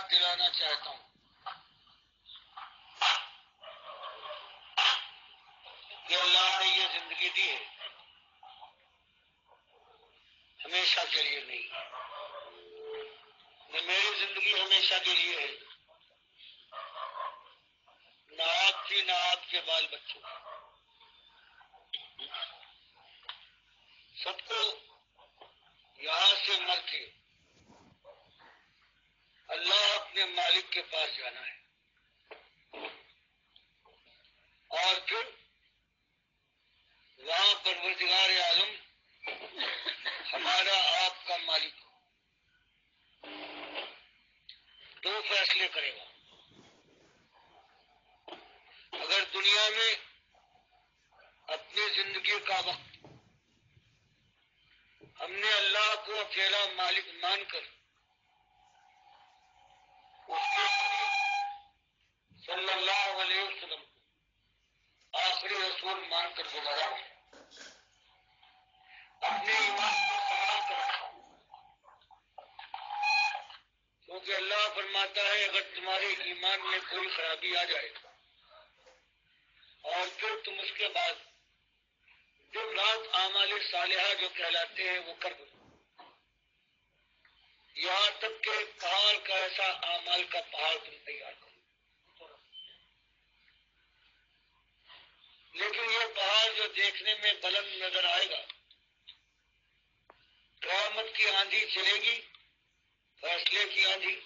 یاد دلانا چاہتا ہوں کہ اللہ نے یہ زندگی دی ہے ہمیشہ کے لیے نہیں، نہ میری زندگی ہمیشہ کے لیے ہے، نہ آپ کی نہ آپ کے بال بچوں کی، سب کو یہاں سے مر کے اللہ اپنے مالک کے پاس جانا ہے، اور پھر وہاں پروردگار عالم ہمارا آپ کا مالک دو فیصلے کرے گا۔ اگر دنیا میں اپنی زندگی کا وقت ہم نے اللہ کو اکیلا مالک مان کر اس کے صلی اللہ علیہ وسلم آخری رسول مان کر گزارا ہے، اپنے ایمان کو سنبھال کر رکھا، کیونکہ اللہ فرماتا ہے اگر تمہارے ایمان میں کوئی خرابی آ جائے اور پھر تم اس کے بعد دن رات اعمال صالحہ جو کہلاتے ہیں وہ کر دو، یہاں تک کہ پہاڑ کا ایسا اعمال کا پہاڑ تم تیار کرو، لیکن یہ پہاڑ جو دیکھنے میں بلند نظر آئے گا، قیامت کی آندھی چلے گی، فیصلے کی آندھی،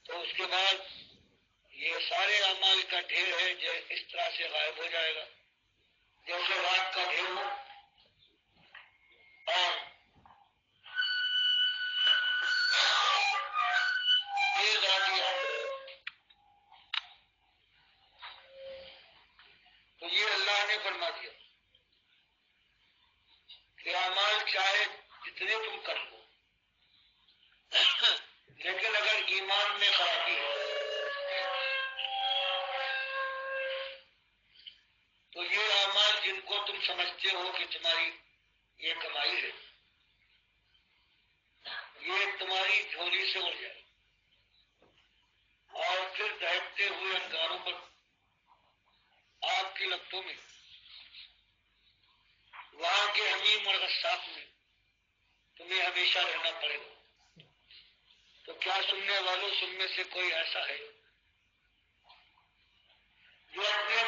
تو اس کے بعد یہ سارے اعمال کا ڈھیر ہے جو اس طرح سے غائب ہو جائے گا جیسے رات کا ڈھیر ہو، اور تیز آندھی آئے تو یہ اللہ نے فرما دیا کہ اعمال چاہے جتنے تم کر لو، لیکن اگر ایمان میں خرابی ہے تو یہ اعمال جن کو تم سمجھتے ہو کہ تمہاری یہ کمائی ہے، یہ تمہاری جھولی سے اڑ جائے اور پھر دہتے ہوئے انگاروں پر آگ کی لپٹوں میں وہاں کے حمیم اور غساق میں تمہیں ہمیشہ رہنا پڑے گا۔ تو کیا سننے والوں تم میں سے کوئی ایسا ہے جو اپنے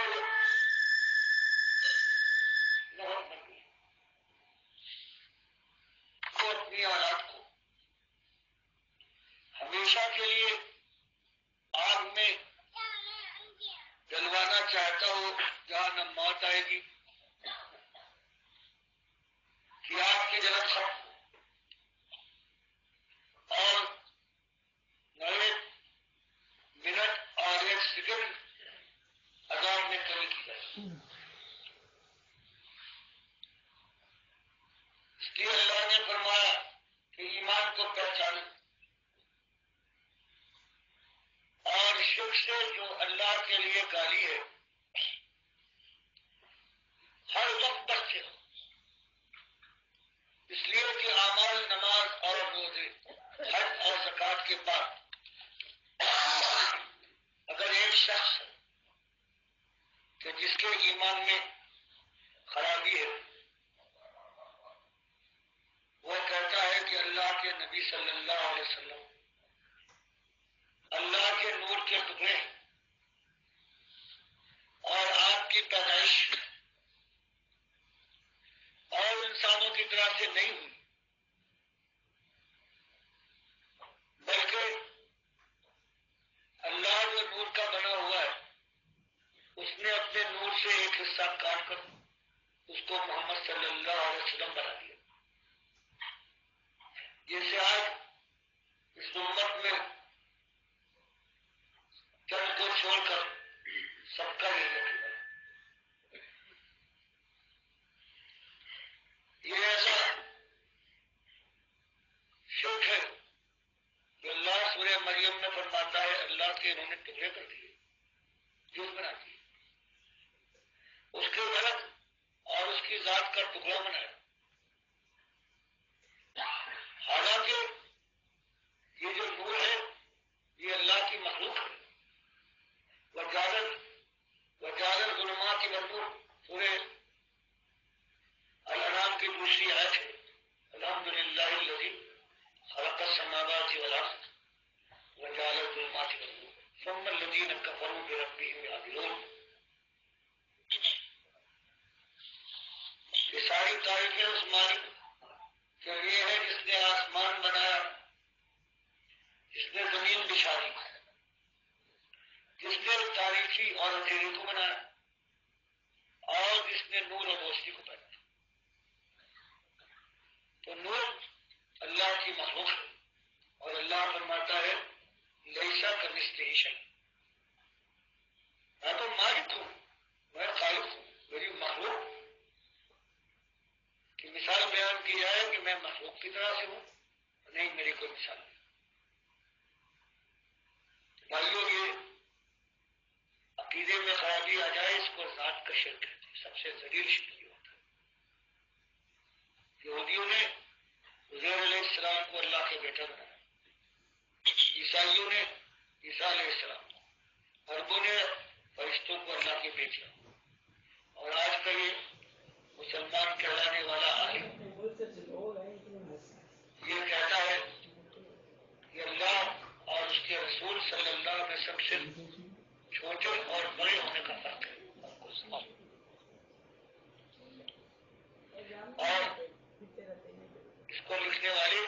کو اپنی اولاد کو ہمیشہ کے لیے آگ میں جلوانا چاہتا ہو جہاں نہ موت آئے گی کہ آگ کی جلن ختم اور نہ ایک منٹ اور ایک سیکنڈ عذاب میں کمی کی جائے؟ اس لیے اللہ نے فرمایا کہ ایمان کو پہچانو اور شرک سے جو اللہ کے لیے گالی ہے ہر وقت بچے ہو، اس لیے کہ اعمال نماز اور روزے حج اور زکوٰۃ کے بعد اگر ایک شخص کہ جس کے ایمان میں خرابی ہے وہ کہتا ہے کہ اللہ کے نبی صلی اللہ علیہ وسلم اللہ کے نور کے ٹکڑے ہیں اور آپ کی پیدائش اور انسانوں کی طرح سے نہیں ہوئی، بلکہ اللہ جو نور کا بنا ہوا ہے اس نے اپنے نور سے ایک حصہ کاٹ کر اس کو محمد صلی اللہ علیہ وسلم بنا دیا۔ جیسے آج اس امت میں چند کو چھوڑ کر سب کا یہ نتیجہ، یہ ایسا شرک ہے جو اللہ سورہ مریم میں فرماتا ہے اللہ کے انہوں نے ٹکڑے کر دیے، جھوٹ بنا دیے، اس کے غلط اور اس کی ذات کا ٹکڑا بنایا، حالانکہ یہ جو نور ہے السماوات والارض وجعل الظلمات والنور ثم الذين كفروا بربهم يعدلون. یہ ساری تعریفیں اس مالک کہ یہ ہے جس نے آسمان بنایا، جس نے زمین بچھا دی، جس نے تاریکی اور اندھیرے کو بنایا، اور جس نے نور اور روشنی کو پیدا کیا. تو نور اللہ کی مخلوق ہے، اور اللہ فرماتا ہے لیسا کمثلہ شیء. میں تو مالک ہوں، میں خالق ہوں، میری مخلوق کی مثال بیان کی جائے کہ میں مخلوق کی طرح سے ہوں، نہیں، میری کوئی مثال نہیں. بھائیوں، یہ عقیدے میں خرابی آ جائے اس کو ذات کا شرک کہتے ہیں. سب سے ذلیل شرک یہ ہوتا ہے. یہودیوں نے عزیر علیہ السلام کو اللہ کا بیٹا بنایا، عیسائیوں نے عیسیٰ علیہ السلام، عربوں نے فرشتوں کو اللہ کی بیٹیاں، اور آج کا یہ مسلمان کہلانے والا عالم یہ کہتا ہے کہ اللہ اور اس کے رسول صلی اللہ علیہ وسلم سے چھوٹے اور بڑے ہونے کا فرق ہے. اور اس کو لکھنے والے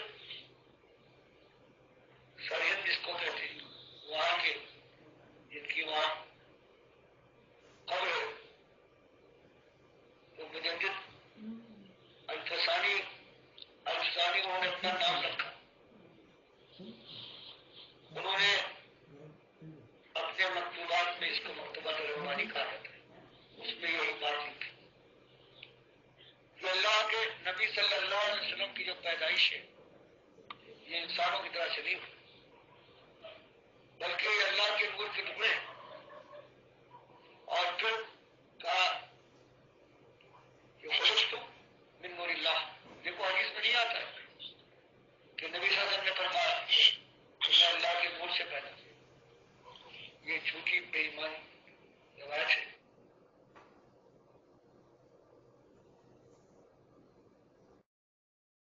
سرہند جس کو کہتے ہیں، وہاں کے جن کی وہاں قبر ہے، تو مجدد الفسانی انہوں نے اپنا نام رکھا. انہوں نے اپنے مکتوبات میں اس کو مکتوبات رحمانی کہا جاتا ہے. اس میں یہی بات لکھی کہ اللہ کے نبی صلی اللہ علیہ وسلم کی جو پیدائش ہے یہ انسانوں کی طرح سے نہیں ہوئی، بلکہ یہ اللہ کے نور کے ٹکڑے ہیں. اور پھر کہا کہ خلقت من نور اللہ. دیکھو حدیث میں نہیں آتا ہے کہ نبی صلی اللہ علیہ وسلم نے فرمایا کہ میں اللہ کے نور سے پیدا ہوں. یہ جھوٹی بے ایمانی